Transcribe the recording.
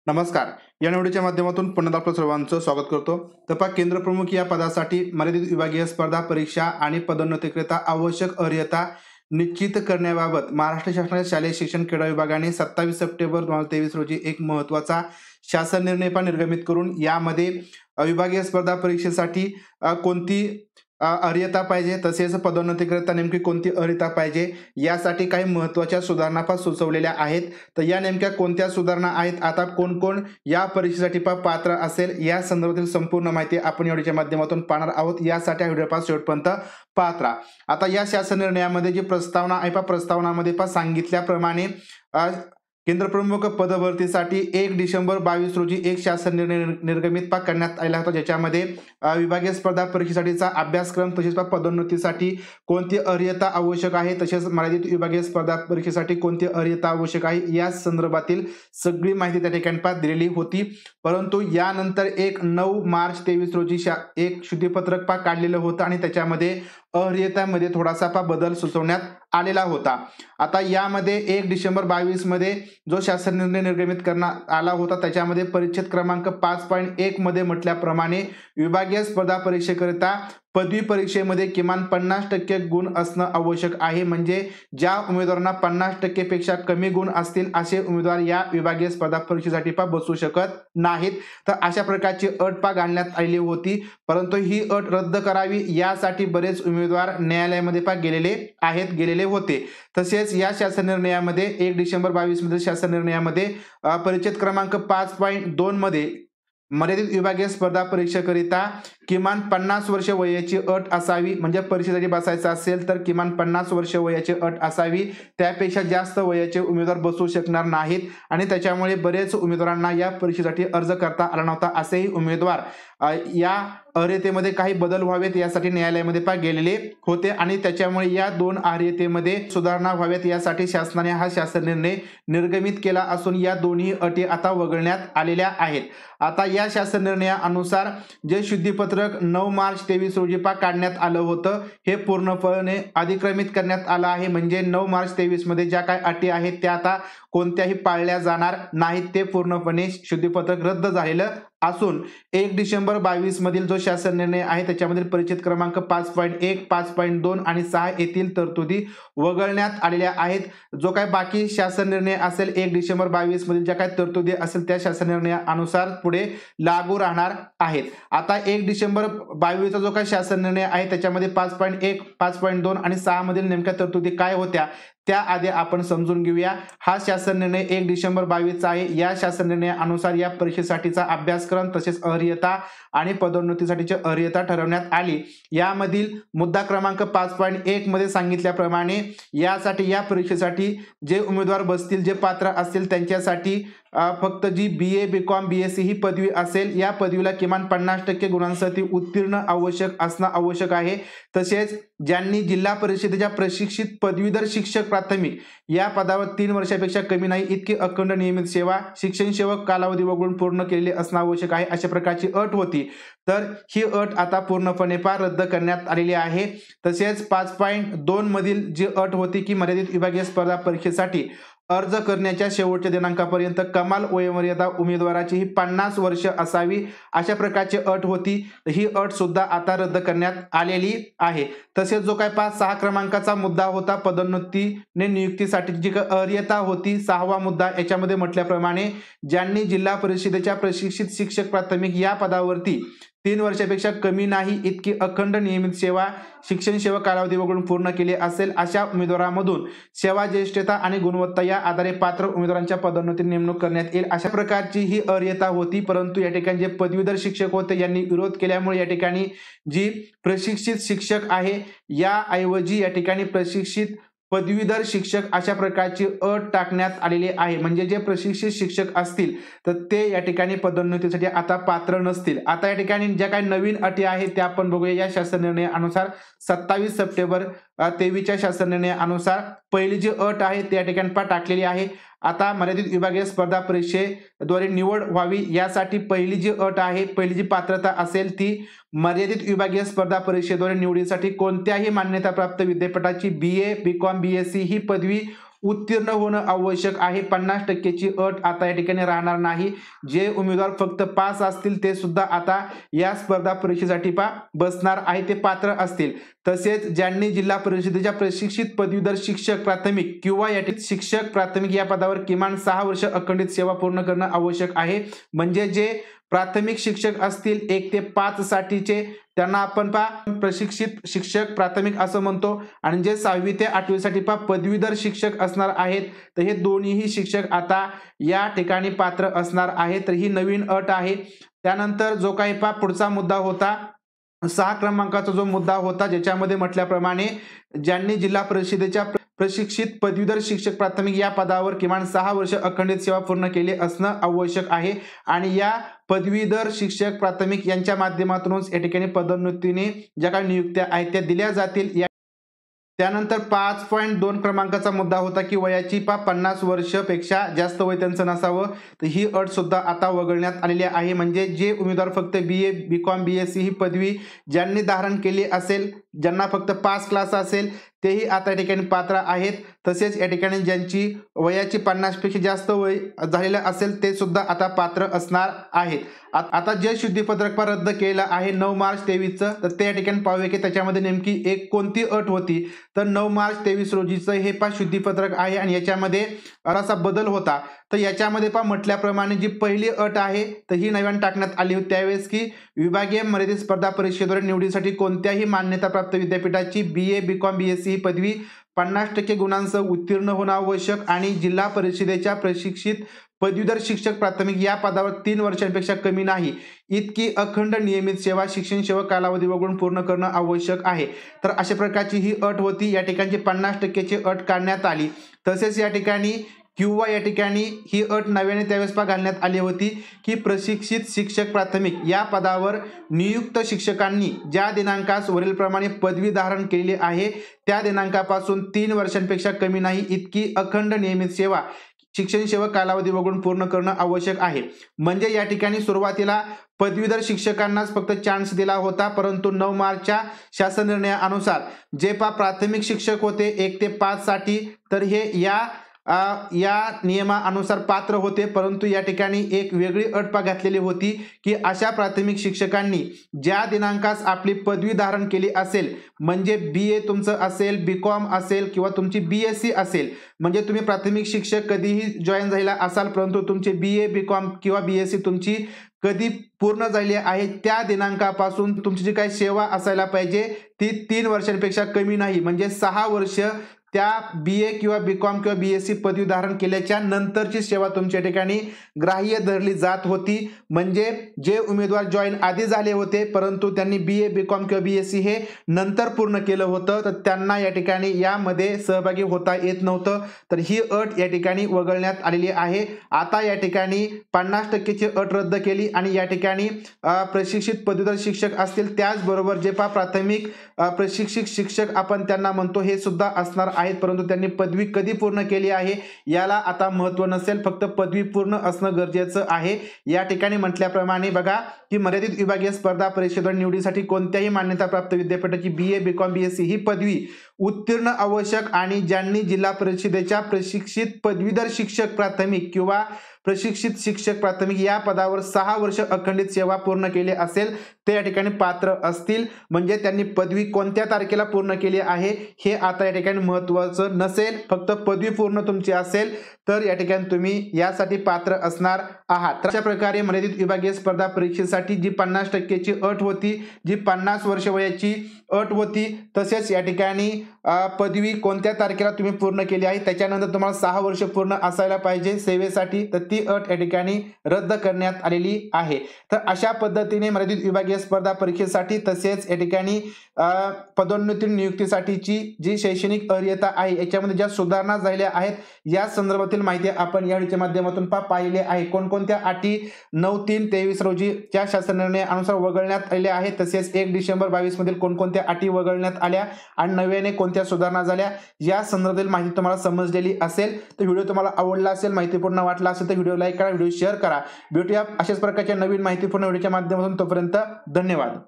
नमस्कार. या निवडीच्या माध्यमातून पुन्हा आपलं सर्वांचं स्वागत करतो. तर पहा, केंद्र प्रमुख या पदासाठी मर्यादित विभागीय स्पर्धा परीक्षा आणि पदोन्नतीकरिता आवश्यक अर्हता निश्चित करण्याबाबत महाराष्ट्र शासनाच्या शालेय शिक्षण क्रीडा विभागाने 27 सप्टेंबर 2023 रोजी एक महत्त्वाचा शासन निर्णय निर्गमित करून यामध्ये विभागीय स्पर्धा परीक्षेसाठी कोणती अर्हता पाहिजे, तसेच पदोन्नतीकरिता नेमकी कोणती अर्हता पाहिजे यासाठी काही महत्त्वाच्या सुधारणा सुचवलेल्या आहेत. तर या नेमक्या कोणत्या सुधारणा आहेत, आता कोण कोण या परीक्षेसाठी पात्र असेल या संदर्भातील संपूर्ण माहिती आपण या व्हिडिओच्या माध्यमातून पाहणार आहोत. यासाठी हा व्हिडिओ शेवटपर्यंत पाहत राहा. आता या शासन निर्णयामध्ये जी प्रस्तावना आहे प्रस्तावनामध्ये सांगितल्याप्रमाणे केंद्र प्रमुख पदभरतीसाठी 1 डिसेंबर 22 रोजी एक शासन निर्णय निर्गमित करण्यात आला होता, ज्याच्यामध्ये विभागीय स्पर्धा परीक्षेसाठीचा अभ्यासक्रम तसेच पदोन्नतीसाठी कोणती अर्हता आवश्यक आहे, तसेच मर्यादित विभागीय स्पर्धा परीक्षेसाठी कोणती अर्हता आवश्यक आहे या संदर्भातील सगळी माहिती त्या ठिकाणी दिलेली होती. परंतु यानंतर 9 मार्च 23 रोजी एक शुद्धीपत्रक काढलेलं होतं आणि त्याच्यामध्ये अर्हतेमध्ये थोडासा बदल सुचवण्यात आलेला होता. आता यामध्ये 1 डिसेंबर 22 मध्ये जो शासन निर्णय निर्गमित करण्यात आला होता त्याच्यामध्ये परिच्छेद क्रमांक 5.1 मध्ये म्हटल्याप्रमाणे विभागीय स्पर्धा परीक्षेकरिता पदवी परीक्षेमध्ये किमान 50% गुण असणं आवश्यक आहे. म्हणजे ज्या उमेदवारांना 50% पेक्षा कमी गुण असतील असे उमेदवार या विभागीय स्पर्धा परीक्षेसाठी बसू शकत नाहीत. तर अशा प्रकारची अट घालण्यात आलेली होती, परंतु ही अट रद्द करावी यासाठी बरेच उमेदवार न्यायालयामध्ये गेलेले होते. तसेच या शासन निर्णयामध्ये 1 डिसेंबर 22 मधील शासन निर्णयामध्ये परिच्छेद क्रमांक 5.2 मध्ये मर्यादित विभागीय स्पर्धा परीक्षेकरिता किमान 50 वर्ष वयाची अट असावी. म्हणजे परीक्षेसाठी बसायचं असेल तर किमान 50 वर्ष वयाची अट असावी, त्यापेक्षा जास्त वयाचे उमेदवार बसू शकणार नाहीत आणि त्याच्यामुळे बरेच उमेदवारांना या परीक्षेसाठी अर्ज करता आला नव्हता. असेही उमेदवार या अर्हतेमध्ये काही बदल व्हावेत यासाठी न्यायालयामध्ये गेलेले होते आणि त्याच्यामुळे या दोन अर्हतेमध्ये सुधारणा व्हाव्यात यासाठी शासनाने हा शासन निर्णय निर्गमित केला असून या दोन्ही अटी आता वगळण्यात आलेल्या आहेत. आता या शासन निर्णयानुसार जे शुद्धीपत्रक 9 मार्च 23 रोजी काढण्यात आलं होतं हे पूर्णपणे अधिक्रमित करण्यात आलं आहे. म्हणजे 9 मार्च 23 मध्ये ज्या काही अटी आहेत त्या आता कोणत्याही पाळल्या जाणार नाहीत. ते पूर्णपणे शुद्धीपत्रक रद्द झालेलं असून 1 डिसेंबर 22 मधील जो शासन निर्णय आहे त्याच्यामधील परिच्छेद क्रमांक 5.1, 5.2 आणि 6 येथील तरतुदी वगळण्यात आलेल्या आहेत. जो काही बाकी शासन निर्णय असेल 1 डिसेंबर 22 मधील ज्या काही तरतुदी असेल त्या शासन निर्णयानुसार पुढे लागू राहणार आहेत. आता 1 डिसेंबर 22 चा जो काही शासन निर्णय आहे त्याच्यामध्ये 5.1, 5.2 आणि 6 मधील नेमक्या तरतुदी काय होत्या त्याआधी आपण समजून घेऊया. हा शासन निर्णय 1 डिसेंबर 22 चा आहे. या शासन निर्णयानुसार या परीक्षेसाठीचा अभ्यासक्रम तसेच अर्हता आणि पदोन्नतीसाठीची अर्हता ठरवण्यात आली. यामधील मुद्दा क्रमांक 5.1 मध्ये सांगितल्याप्रमाणे यासाठी या परीक्षेसाठी जे उमेदवार बसतील, जे पात्र असतील त्यांच्यासाठी फक्त जी BA, BCom, BSc ही पदवी असेल या पदवीला किमान 50% गुणांसाठी उत्तीर्ण असणं आवश्यक आहे. तसेच ज्यांनी जिल्हा परिषदेच्या प्रशिक्षित पदवीधर शिक्षक प्राथमिक या पदावर 3 वर्षापेक्षा कमी नाही इतकी अखंड नियमित सेवा शिक्षण सेवक कालावधी वगळून पूर्ण केलेली असणं आवश्यक आहे, अशा प्रकारची अट होती. तर ही अट आता पूर्णपणे रद्द करण्यात आलेली आहे. तसेच 5.2 मधील जी अट होती की मर्यादित विभागीय स्पर्धा परीक्षेसाठी अर्ज करण्याच्या शेवटच्या दिनांकापर्यंत कमाल वयोमर्यादा उमेदवाराची ही 50 वर्ष असावी, अशा प्रकारची अट होती. ही अट सुद्धा आता रद्द करण्यात आलेली आहे. तसेच जो काय 6 क्रमांकाचा मुद्दा होता पदोन्नतीने नियुक्तीसाठी जी अर्हता होती, 6वा मुद्दा, याच्यामध्ये म्हटल्याप्रमाणे ज्यांनी जिल्हा परिषदेच्या प्रशिक्षित शिक्षक प्राथमिक या पदावरती 3 वर्षापेक्षा कमी नाही इतकी अखंड नियमित सेवा शिक्षण सेवा कालावधी वगळून पूर्ण केली असेल अशा उमेदवारांमधून सेवा ज्येष्ठता आणि गुणवत्ता या आधारे पात्र उमेदवारांच्या पदोन्नती नेमणूक करण्यात येईल, अशा प्रकारची ही अर्हता होती. परंतु या ठिकाणी जे पदवीधर शिक्षक होते यांनी विरोध केल्यामुळे या ठिकाणी जी प्रशिक्षित शिक्षक आहे या ऐवजी या ठिकाणी प्रशिक्षित पदवीधर शिक्षक अशा प्रकारची अट टाकण्यात आलेली आहे. म्हणजे जे प्रशिक्षित शिक्षक असतील तर ते या ठिकाणी पदोन्नतीसाठी आता पात्र नसतील. आता या ठिकाणी ज्या काही नवीन अटी आहेत त्या आपण बघूया. या शासन निर्णयानुसार 27 सप्टेंबर 23 च्या शासन निर्णयानुसार पहिली जी अट आहे त्या ठिकाणी टाकलेली आहे. आता मर्यादित विभागीय स्पर्धा परीक्षेद्वारे निवड व्हावी यासाठी पहिली जी अट आहे, पहिली जी पात्रता असेल ती मर्यादित विभागीय स्पर्धा परीक्षेद्वारे निवडीसाठी कोणत्याही मान्यताप्राप्त विद्यापीठाची BA, BCom, BSc ही पदवी उत्तीर्ण होणं आवश्यक आहे. 50%ची अट आता या ठिकाणी राहणार नाही. जे उमेदवार फक्त पास असतील ते सुद्धा आता या स्पर्धा परीक्षेसाठी बसणार आहे, ते पात्र असतील. तसेच ज्यांनी जिल्हा परिषदेच्या प्रशिक्षित पदवीधर शिक्षक प्राथमिक किंवा शिक्षक प्राथमिक या पदावर किमान 6 वर्ष अखंडित सेवा पूर्ण करणं आवश्यक आहे. म्हणजे जे प्राथमिक शिक्षक असतील 1 ते 5 साठीचे त्यांना आपण प्रशिक्षित शिक्षक प्राथमिक असं म्हणतो, आणि जे 6वी ते 8वी साठी पदवीधर शिक्षक असणार आहेत, तर हे दोन्हीही शिक्षक आता या ठिकाणी पात्र असणार आहेत. तर ही नवीन अट आहे. त्यानंतर जो काही पुढचा मुद्दा होता, 6 क्रमांकाचा जो मुद्दा होता, ज्याच्यामध्ये म्हटल्याप्रमाणे ज्यांनी जिल्हा परिषदेच्या प्रशिक्षित पदवीधर शिक्षक प्राथमिक या पदावर किमान 6 वर्ष अखंडित सेवा पूर्ण केली असणं आवश्यक आहे, आणि या पदवीधर शिक्षक प्राथमिक यांच्या माध्यमातूनच या ठिकाणी पदोन्नतीने ज्या काही नियुक्त्या आहेत त्या दिल्या जातील. त्यानंतर 5.2 क्रमांकाचा मुद्दा होता की वयाची 50 वर्षपेक्षा जास्त वय त्यांचं नसावं, तर ही अट सुद्धा आता वगळण्यात आलेली आहे. म्हणजे जे उमेदवार फक्त BA, BCom, BSc ही पदवी ज्यांनी धारण केली असेल, ज्यांना फक्त पास क्लास असेल, तेही आता या ठिकाणी पात्र आहेत. तसेच या ठिकाणी ज्यांची वयाची 50 पेक्षा जास्त वय झालेलं असेल ते सुद्धा आता पात्र असणार आहेत. आता जे शुद्धीपत्रक रद्द केलं आहे 9 मार्च 23चं, तर ते या ठिकाणी पाहूया की त्याच्यामध्ये नेमकी एक कोणती अट होती. तर 9 मार्च 23 रोजीचं हे शुद्धीपत्रक आहे, आणि याच्यामध्ये असा बदल होता. तर याच्यामध्ये म्हटल्याप्रमाणे जी पहिली अट आहे तर ही नव्याने टाकण्यात आली होती त्यावेळेस की विभागीय मर्यादित स्पर्धा परीक्षेद्वारे निवडीसाठी कोणत्याही मान्यताप्राप्त विद्यापीठाची BA, BCom, BSc ही पदवी 50% गुणांसह उत्तीर्ण होणं आवश्यक, आणि जिल्हा परिषदेच्या प्रशिक्षित पदवीधर शिक्षक प्राथमिक या पदावर 3 वर्षांपेक्षा कमी नाही इतकी अखंड नियमित सेवा शिक्षण सेवा कालावधी वगळून पूर्ण करणं आवश्यक आहे. तर अशा प्रकारची ही अट होती. या ठिकाणी 50%ची अट काढण्यात आली. तसेच या ठिकाणी किंवा या ठिकाणी ही अट नव्याने त्यावेळेस घालण्यात आली होती की प्रशिक्षित शिक्षक प्राथमिक या पदावर नियुक्त शिक्षकांनी ज्या दिनांकास वरीलप्रमाणे पदवी धारण केली आहे त्या दिनांकापासून 3 वर्षांपेक्षा कमी नाही इतकी अखंड नियमित सेवा शिक्षण सेवा कालावधी वगळून पूर्ण करणं आवश्यक आहे. म्हणजे या ठिकाणी सुरुवातीला पदवीधर शिक्षकांनाच फक्त चान्स दिला होता, परंतु 9 मार्चच्या शासन निर्णयानुसार जे प्राथमिक शिक्षक होते 1 ते 5 साठी, तर हे या नियमानुसार पात्र होते. परंतु या ठिकाणी एक वेगळी अट घातलेली होती की अशा प्राथमिक शिक्षकांनी ज्या दिनांकास आपली पदवी धारण केली असेल, म्हणजे BA तुमचं असेल, BCom असेल किंवा तुमची BSc असेल, म्हणजे तुम्ही प्राथमिक शिक्षक कधीही जॉईन झालेला असाल, परंतु तुमचे BA, BCom किंवा BSc तुमची कधी पूर्ण झाली आहे त्या दिनांकापासून तुमची जी काही सेवा असायला पाहिजे ती 3 वर्षांपेक्षा कमी नाही, म्हणजे 6 वर्ष त्या BA किंवा BCom किंवा BSc पदवी धारण केल्याच्या नंतरची सेवा तुमच्या ठिकाणी ग्राह्य धरली जात होती. म्हणजे जे उमेदवार जॉईन आधी झाले होते परंतु त्यांनी BA, BCom किंवा BSc हे नंतर पूर्ण केलं होतं, तर त्यांना या ठिकाणी यामध्ये सहभागी होता येत नव्हतं. तर ही अट या ठिकाणी वगळण्यात आलेली आहे. आता या ठिकाणी 50%ची अट रद्द केली, आणि या ठिकाणी प्रशिक्षित पदवीधर शिक्षक असतील त्याचबरोबर जे प्राथमिक प्रशिक्षित शिक्षक आपण त्यांना म्हणतो हे सुद्धा असणार आहेत, परंतु त्यांनी पदवी कधी पूर्ण केली आहे याला आता महत्त्व नसेल, फक्त पदवी पूर्ण असणं गरजेचं आहे. या ठिकाणी म्हटल्याप्रमाणे बघा की मर्यादित विभागीय स्पर्धा परीक्षेद्वारे निवडीसाठी कोणत्याही मान्यताप्राप्त विद्यापीठाची BA, BCom, BSc ही पदवी उत्तीर्ण आवश्यक, आणि ज्यांनी जिल्हा परिषदेच्या प्रशिक्षित पदवीधर शिक्षक प्राथमिक किंवा प्रशिक्षित शिक्षक प्राथमिक या पदावर 6 वर्ष अखंडित सेवा पूर्ण केली असेल ते या ठिकाणी पात्र असतील. म्हणजे त्यांनी पदवी कोणत्या तारखेला पूर्ण केली आहे हे आता या ठिकाणी महत्त्वाचं नसेल, फक्त पदवी पूर्ण तुमची असेल तर या ठिकाणी तुम्ही यासाठी पात्र असणार आहात. तर अशा प्रकारे मर्यादित विभागीय स्पर्धा परीक्षेसाठी जी 50%ची अट होती, जी 50 वर्ष वयाची अट होती, तसेच या ठिकाणी पदवी कोणत्या तारखेला तुम्ही पूर्ण केली आहे त्याच्यानंतर तुम्हाला 6 वर्ष पूर्ण असायला पाहिजे सेवेसाठी, तर ती अट या ठिकाणी रद्द करण्यात आलेली आहे. तर अशा पद्धतीने मर्यादित विभागीय स्पर्धा परीक्षेसाठी तसेच या ठिकाणी पदोन्नती नियुक्तीसाठीची जी शैक्षणिक अर्हता आहे याच्यामध्ये ज्या सुधारणा झालेल्या आहेत या संदर्भातील माहिती आपण या व्हिडिओच्या माध्यमातून पाहिली आहे. कोणकोणत्या अटी 9/3/23 रोजीच्या शासन निर्णयानुसार वगळण्यात आलेल्या आहेत, तसेच 1 डिसेंबर 22 मधील कोणकोणत्या अटी वगळण्यात आल्या आणि नव्याने कोणत्या सुधारणा झाल्या या संदर्भातील माहिती तुम्हाला समजलेली असेल. तर व्हिडिओ तुम्हाला आवडला असेल, माहितीपूर्ण वाटला असेल तर व्हिडिओ लाईक करा, व्हिडिओ शेअर करा. भेटूया अशाच प्रकारच्या नवीन माहितीपूर्ण व्हिडिओच्या माध्यमातून. तोपर्यंत धन्यवाद.